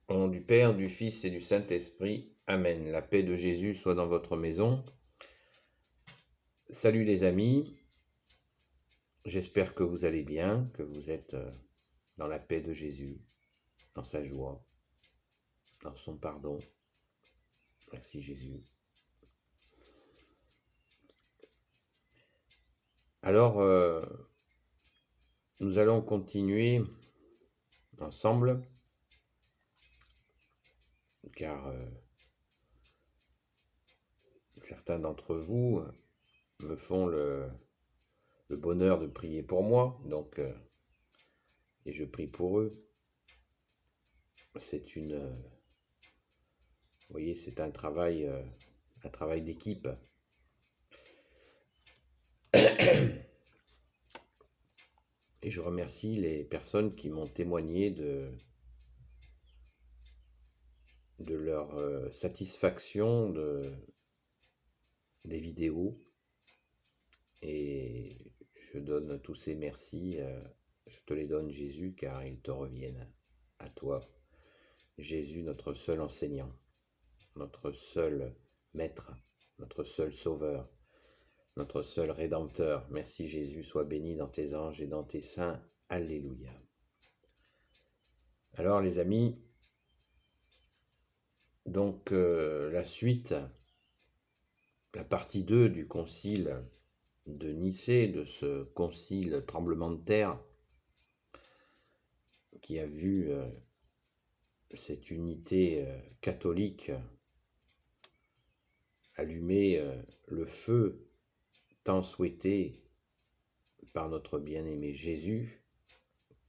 Au nom du Père, du Fils et du Saint-Esprit. Amen. La paix de Jésus soit dans votre maison. Salut les amis. J'espère que vous allez bien, que vous êtes dans la paix de Jésus, dans sa joie, dans son pardon. Merci Jésus. Alors, nous allons continuer ensemble, car certains d'entre vous me font le bonheur de prier pour moi, donc, et je prie pour eux. C'est vous voyez, c'est un travail d'équipe. Et je remercie les personnes qui m'ont témoigné de leur satisfaction des vidéos. Et je donne tous ces merci, je te les donne Jésus, car ils te reviennent à toi. Jésus, notre seul enseignant, notre seul maître, notre seul sauveur, notre seul rédempteur. Merci Jésus, sois béni dans tes anges et dans tes saints. Alléluia. Alors les amis, donc la suite, la partie 2 du concile de Nicée, de ce concile tremblement de terre qui a vu cette unité catholique allumer le feu tant souhaité par notre bien-aimé Jésus,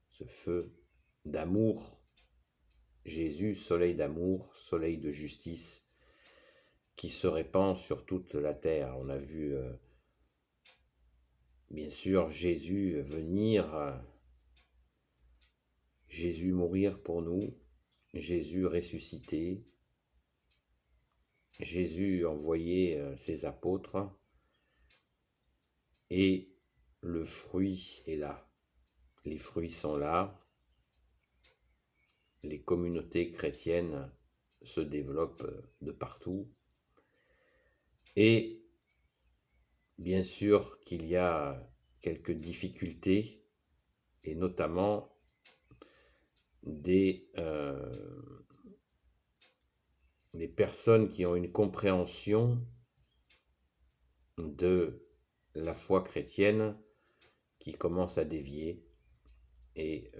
ce feu d'amour. Jésus, soleil d'amour, soleil de justice, qui se répand sur toute la terre. On a vu, bien sûr, Jésus venir, Jésus mourir pour nous, Jésus ressuscité, Jésus envoyer ses apôtres, et le fruit est là. Les fruits sont là. Les communautés chrétiennes se développent de partout. Et bien sûr qu'il y a quelques difficultés, et notamment des personnes qui ont une compréhension de la foi chrétienne qui commence à dévier. Et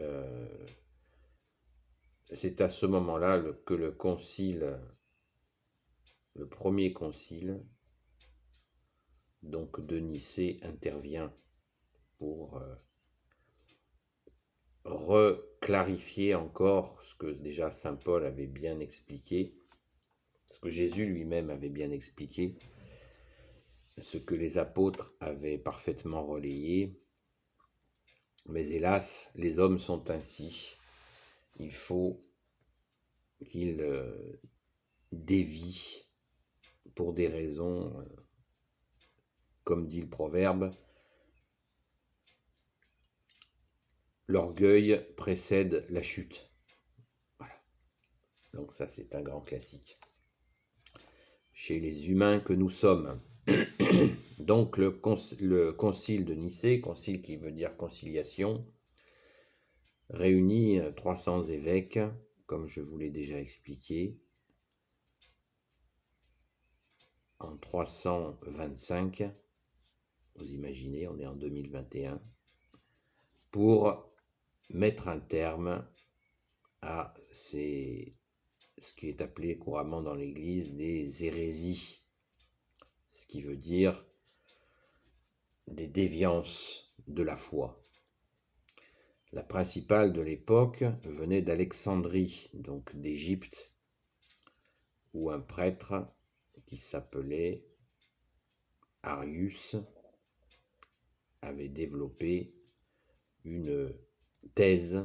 c'est à ce moment-là que le premier concile, donc de Nicée, intervient pour reclarifier encore ce que déjà saint Paul avait bien expliqué, ce que Jésus lui-même avait bien expliqué, ce que les apôtres avaient parfaitement relayé. Mais hélas, les hommes sont ainsi. Il faut qu'ils dévient pour des raisons, comme dit le proverbe, l'orgueil précède la chute. Voilà. Donc ça, c'est un grand classique. Chez les humains que nous sommes. Donc le concile de Nicée, concile qui veut dire conciliation, réunit 300 évêques, comme je vous l'ai déjà expliqué, en 325, vous imaginez, on est en 2021, pour mettre un terme à ce qui est appelé couramment dans l'Église des hérésies, ce qui veut dire des déviances de la foi. La principale de l'époque venait d'Alexandrie, donc d'Égypte, où un prêtre qui s'appelait Arius avait développé une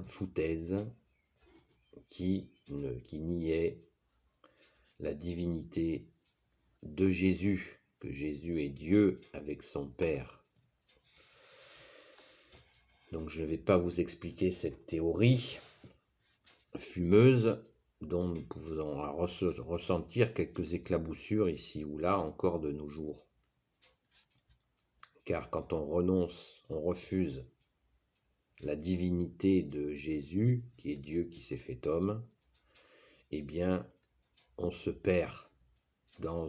foutaise, qui niait la divinité de Jésus, que Jésus est Dieu avec son Père. Donc je ne vais pas vous expliquer cette théorie fumeuse dont nous pouvons ressentir quelques éclaboussures ici ou là encore de nos jours. Car quand on renonce, on refuse la divinité de Jésus, qui est Dieu qui s'est fait homme, eh bien, on se perd dans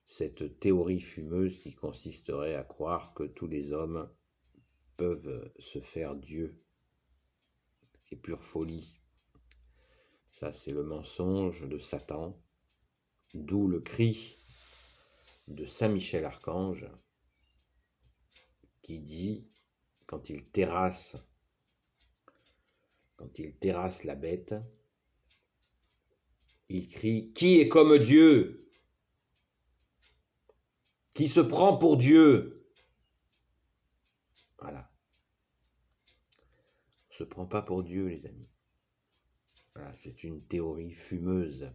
cette théorie fumeuse qui consisterait à croire que tous les hommes peuvent se faire Dieu, ce qui est pure folie. Ça, c'est le mensonge de Satan, d'où le cri de Saint Michel Archange qui dit, quand il terrasse la bête, il crie « Qui est comme Dieu ? Qui se prend pour Dieu ?» Voilà. On ne se prend pas pour Dieu, les amis. Voilà, c'est une théorie fumeuse.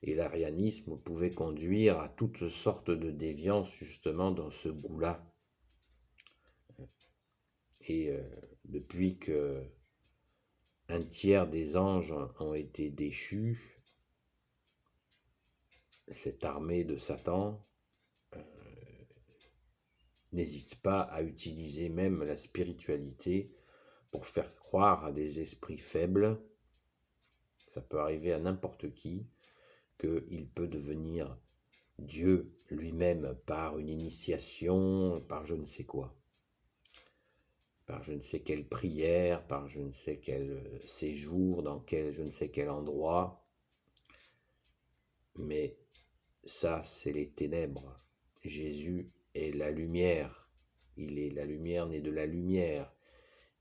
Et l'arianisme pouvait conduire à toutes sortes de déviances, justement, dans ce goût-là. Et depuis que un tiers des anges ont été déchus, cette armée de Satan n'hésite pas à utiliser même la spiritualité pour faire croire à des esprits faibles, ça peut arriver à n'importe qui, qu'il peut devenir Dieu lui-même par une initiation, par je ne sais quoi, par je ne sais quelle prière, par je ne sais quel séjour, dans je ne sais quel endroit. Mais ça, c'est les ténèbres. Jésus est la lumière. Il est la lumière née de la lumière.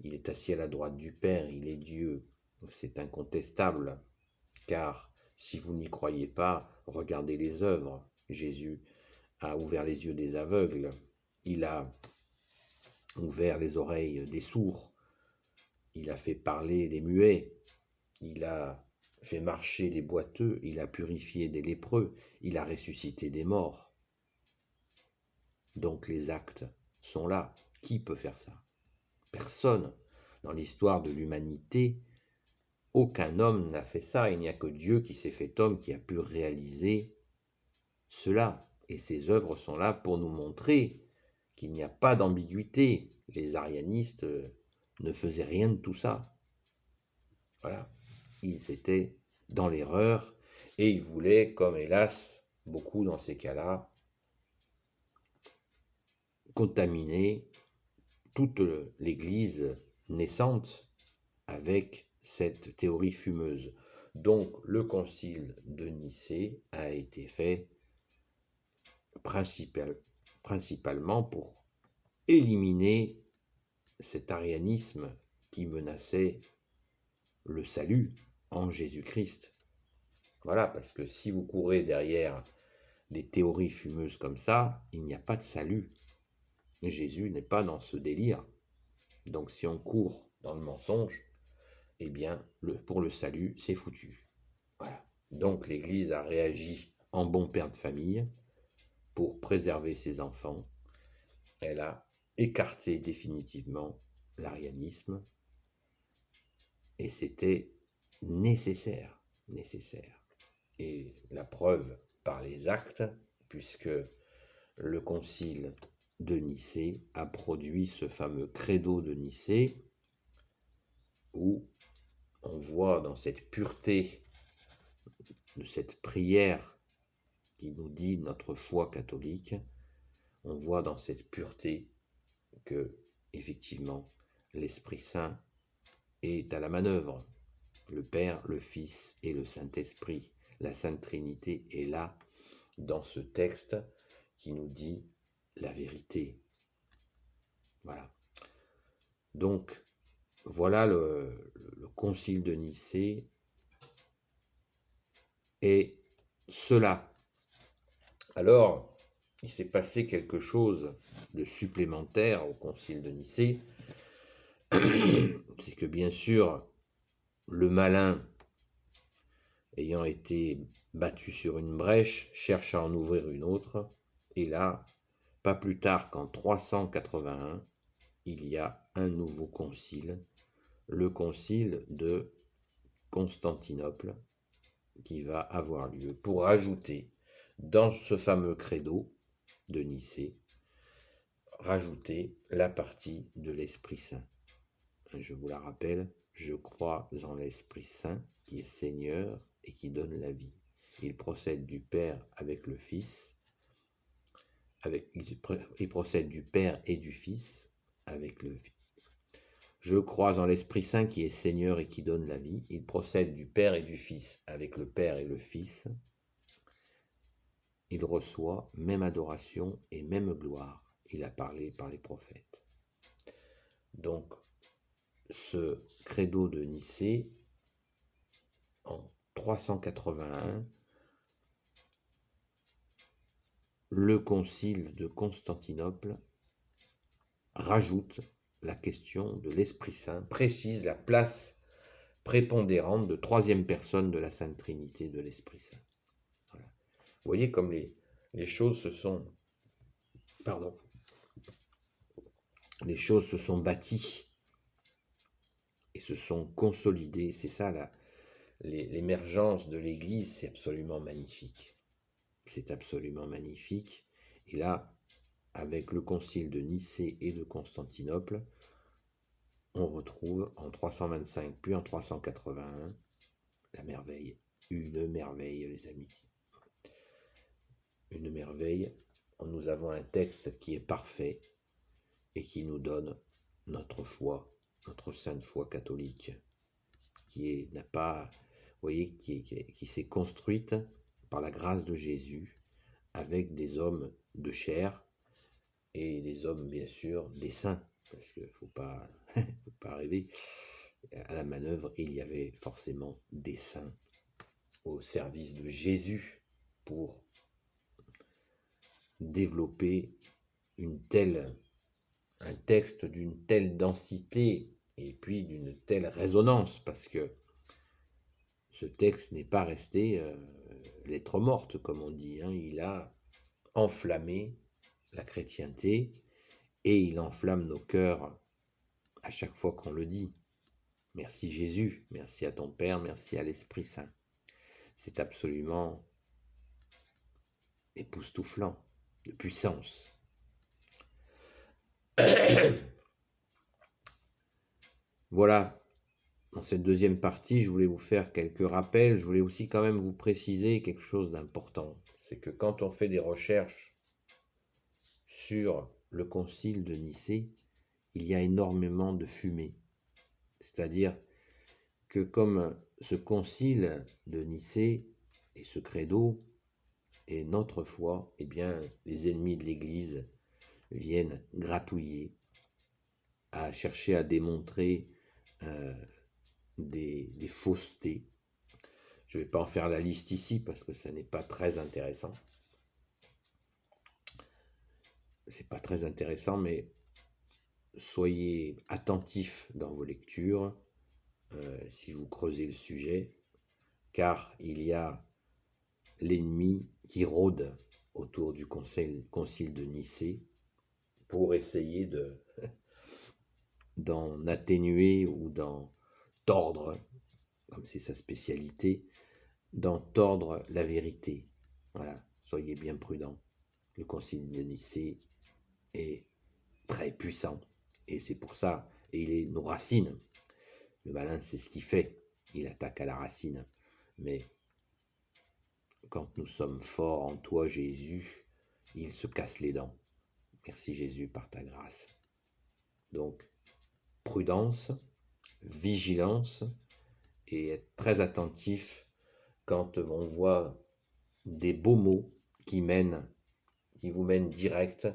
Il est assis à la droite du Père. Il est Dieu. C'est incontestable. Car si vous n'y croyez pas, regardez les œuvres. Jésus a ouvert les yeux des aveugles. Il a ouvert les oreilles des sourds. Il a fait parler les muets. Il a fait marcher les boiteux. Il a purifié des lépreux. Il a ressuscité des morts. Donc les actes sont là. Qui peut faire ça? Personne. Dans l'histoire de l'humanité, aucun homme n'a fait ça. Il n'y a que Dieu qui s'est fait homme qui a pu réaliser cela. Et ses œuvres sont là pour nous montrer qu'il n'y a pas d'ambiguïté. Les arianistes ne faisaient rien de tout ça. Voilà. Ils étaient dans l'erreur et ils voulaient, comme hélas, beaucoup dans ces cas-là, contaminer toute l'Église naissante avec cette théorie fumeuse. Donc le concile de Nicée a été fait principalement pour éliminer cet arianisme qui menaçait le salut en Jésus-Christ. Voilà, parce que si vous courez derrière des théories fumeuses comme ça, il n'y a pas de salut. Jésus n'est pas dans ce délire. Donc si on court dans le mensonge, eh bien, pour le salut, c'est foutu. Voilà. Donc l'Église a réagi en bon père de famille pour préserver ses enfants. Elle a écarté définitivement l'arianisme et c'était nécessaire. Et la preuve par les actes, puisque le concile de Nicée a produit ce fameux credo de Nicée où on voit dans cette pureté de cette prière qui nous dit notre foi catholique, on voit dans cette pureté que, effectivement, l'Esprit Saint est à la manœuvre. Le Père, le Fils et le Saint-Esprit, la Sainte Trinité est là dans ce texte qui nous dit la vérité. Voilà. Donc, voilà le concile de Nicée et cela. Alors, il s'est passé quelque chose de supplémentaire au concile de Nicée, c'est que bien sûr, le malin, ayant été battu sur une brèche, cherche à en ouvrir une autre, et là, pas plus tard qu'en 381, il y a un nouveau concile, le concile de Constantinople, qui va avoir lieu pour rajouter dans ce fameux credo de Nicée, rajouter la partie de l'Esprit Saint. Je vous la rappelle, je crois en l'Esprit Saint qui est Seigneur et qui donne la vie. Il procède du Père avec le Fils, il procède du Père et du Fils avec le Fils. Je crois en l'Esprit Saint qui est Seigneur et qui donne la vie. Il procède du Père et du Fils avec le Père et le Fils. Il reçoit même adoration et même gloire. Il a parlé par les prophètes. Donc, ce credo de Nicée, en 381, le concile de Constantinople rajoute la question de l'Esprit Saint, précise la place prépondérante de troisième personne de la Sainte Trinité de l'Esprit Saint. Voilà. Vous voyez comme les choses se sont, les choses se sont bâties et se sont consolidées. C'est ça l'émergence de l'Église, c'est absolument magnifique. C'est absolument magnifique. Et là, avec le concile de Nicée et de Constantinople, on retrouve en 325 puis en 381 la merveille. Une merveille, les amis. Une merveille. Nous avons un texte qui est parfait et qui nous donne notre foi, notre sainte foi catholique, qui s'est construite par la grâce de Jésus avec des hommes de chair et des hommes, bien sûr, des saints, parce qu'il ne faut pas rêver. À la manœuvre, il y avait forcément des saints au service de Jésus pour développer un texte d'une telle densité et puis d'une telle résonance, parce que ce texte n'est pas resté lettre morte, comme on dit. Il a enflammé la chrétienté et il enflamme nos cœurs à chaque fois qu'on le dit. Merci Jésus, merci à ton Père, merci à l'Esprit Saint. C'est absolument époustouflant de puissance. Voilà, dans cette deuxième partie, je voulais vous faire quelques rappels. Je voulais aussi quand même vous préciser quelque chose d'important. C'est que quand on fait des recherches sur le concile de Nicée, il y a énormément de fumée. C'est-à-dire que comme ce concile de Nicée et ce credo est notre foi, eh bien, les ennemis de l'Église viennent gratouiller, à chercher à démontrer des faussetés. Je ne vais pas en faire la liste ici parce que ça n'est pas très intéressant. C'est pas très intéressant, mais soyez attentifs dans vos lectures si vous creusez le sujet, car il y a l'ennemi qui rôde autour du concile de Nicée pour essayer d'en atténuer ou d'en tordre, comme c'est sa spécialité, d'en tordre la vérité. Voilà, soyez bien prudents. Le concile de Nicée est très puissant et c'est pour ça, et il nous racine. Le malin, c'est ce qu'il fait, il attaque à la racine. Mais quand nous sommes forts en toi, Jésus, il se casse les dents. Merci Jésus par ta grâce. Donc, prudence, vigilance et être très attentif quand on voit des beaux mots qui vous mènent direct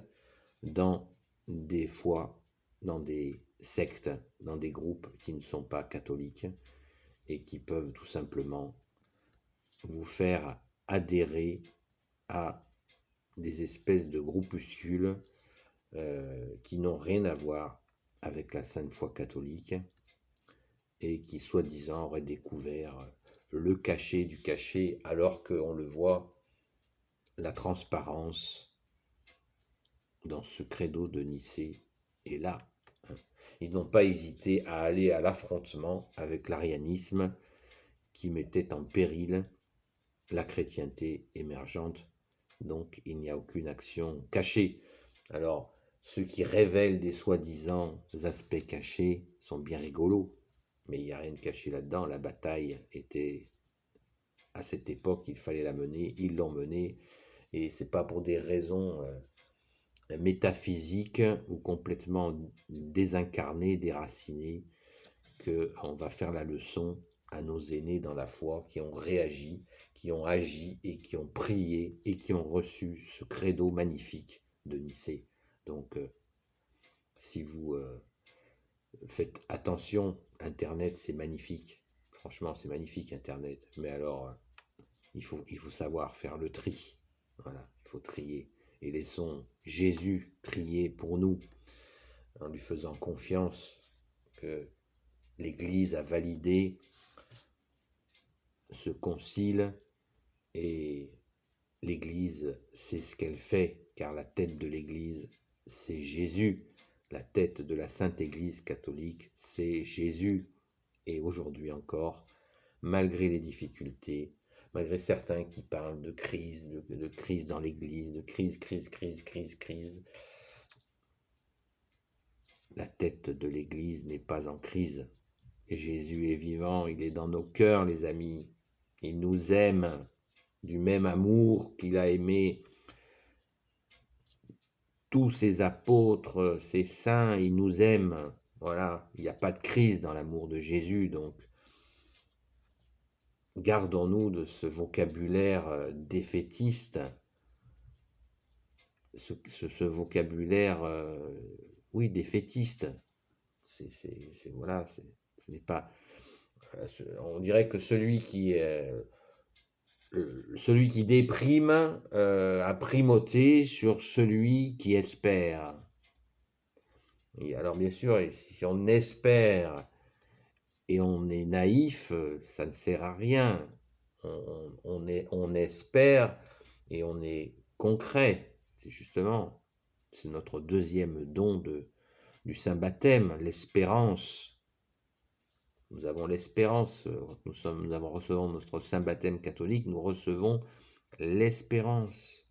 dans des fois, dans des sectes, dans des groupes qui ne sont pas catholiques et qui peuvent tout simplement vous faire adhérer à des espèces de groupuscules qui n'ont rien à voir avec la sainte foi catholique et qui soi-disant auraient découvert le cachet du cachet alors qu'on le voit, la transparence dans ce credo de Nicée est là. Ils n'ont pas hésité à aller à l'affrontement avec l'arianisme qui mettait en péril la chrétienté émergente. Donc, il n'y a aucune action cachée. Alors, ceux qui révèlent des soi-disant aspects cachés sont bien rigolos, mais il n'y a rien de caché là-dedans. La bataille était, à cette époque, il fallait la mener, ils l'ont menée, et c'est pas pour des raisons métaphysiques ou complètement désincarnées, déracinées, qu'on va faire la leçon à nos aînés dans la foi qui ont réagi, qui ont agi et qui ont prié et qui ont reçu ce credo magnifique de Nicée. Donc, si vous faites attention, Internet, c'est magnifique. Franchement, c'est magnifique, Internet. Mais alors, il faut savoir faire le tri. Voilà, il faut trier. Et laissons Jésus trier pour nous, en lui faisant confiance que l'Église a validé ce concile et l'Église sait ce qu'elle fait, car la tête de l'Église, c'est Jésus. La tête de la Sainte Église catholique, c'est Jésus. Et aujourd'hui encore, malgré les difficultés, malgré certains qui parlent de crise, de crise dans l'Église, de crise, la tête de l'Église n'est pas en crise. Et Jésus est vivant, il est dans nos cœurs, les amis. Il nous aime du même amour qu'il a aimé tous ses apôtres, ses saints, il nous aime. Voilà, il n'y a pas de crise dans l'amour de Jésus, donc gardons-nous de ce vocabulaire défaitiste, ce vocabulaire, oui, défaitiste. Voilà, ce n'est pas. On dirait que celui qui déprime a primauté sur celui qui espère. Et alors bien sûr, si on espère et on est naïf, ça ne sert à rien. On espère et on est concret. C'est notre deuxième don du Saint Baptême, l'espérance. Nous avons l'espérance, nous recevons notre Saint Baptême catholique, nous recevons l'espérance.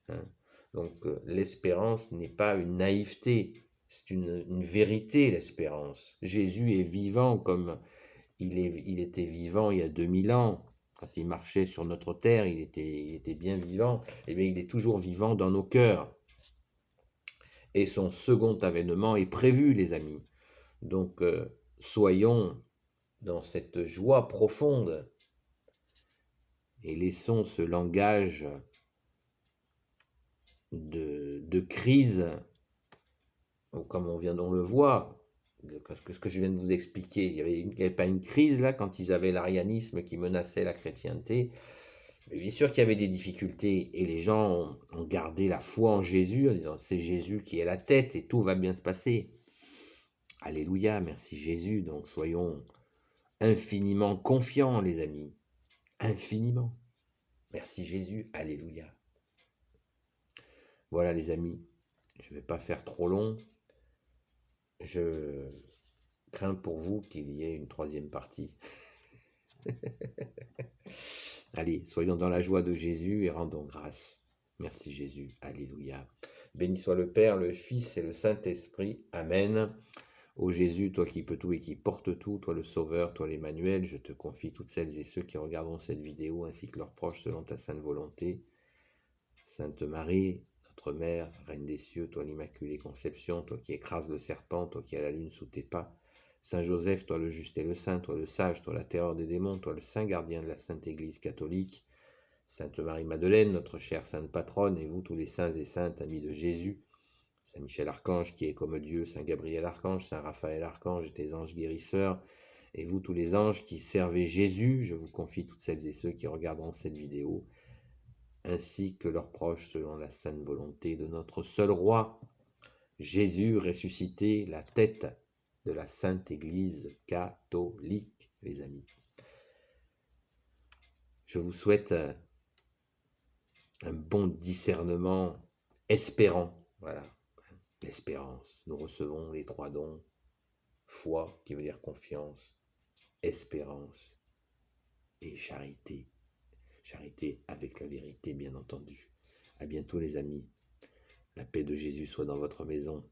Hein. Donc l'espérance n'est pas une naïveté, c'est une vérité, l'espérance. Jésus est vivant comme il était vivant il y a 2000 ans. Quand il marchait sur notre terre, il était bien vivant. Et bien, il est toujours vivant dans nos cœurs. Et son second avènement est prévu, les amis. Donc, soyons dans cette joie profonde et laissons ce langage de crise, comme on le voit, ce que je viens de vous expliquer, il n'y avait pas une crise là quand ils avaient l'arianisme qui menaçait la chrétienté. Mais bien sûr qu'il y avait des difficultés et les gens ont gardé la foi en Jésus en disant c'est Jésus qui est la tête et tout va bien se passer. Alléluia, merci Jésus. Donc soyons infiniment confiants, les amis. Infiniment. Merci Jésus, alléluia. Voilà les amis, je ne vais pas faire trop long. Je crains pour vous qu'il y ait une troisième partie. Allez, soyons dans la joie de Jésus et rendons grâce. Merci Jésus, alléluia. Béni soit le Père, le Fils et le Saint-Esprit. Amen. Ô Jésus, toi qui peux tout et qui portes tout, toi le Sauveur, toi l'Emmanuel, je te confie toutes celles et ceux qui regarderont cette vidéo ainsi que leurs proches selon ta sainte volonté. Sainte Marie, notre Mère, Reine des cieux, toi l'Immaculée Conception, toi qui écrases le serpent, toi qui as la lune sous tes pas. Saint Joseph, toi le juste et le saint, toi le sage, toi la terreur des démons, toi le saint gardien de la Sainte Église catholique. Sainte Marie-Madeleine, notre chère sainte patronne, et vous tous les saints et saintes, amis de Jésus. Saint Michel Archange qui est comme Dieu, Saint Gabriel Archange, Saint Raphaël Archange et tes anges guérisseurs, et vous tous les anges qui servez Jésus, je vous confie toutes celles et ceux qui regarderont cette vidéo, ainsi que leurs proches selon la sainte volonté de notre seul roi, Jésus ressuscité, la tête de la Sainte Église catholique, les amis. Je vous souhaite un bon discernement espérant, voilà. L'espérance. Nous recevons les trois dons. Foi, qui veut dire confiance, espérance et charité. Charité avec la vérité, bien entendu. À bientôt les amis. La paix de Jésus soit dans votre maison.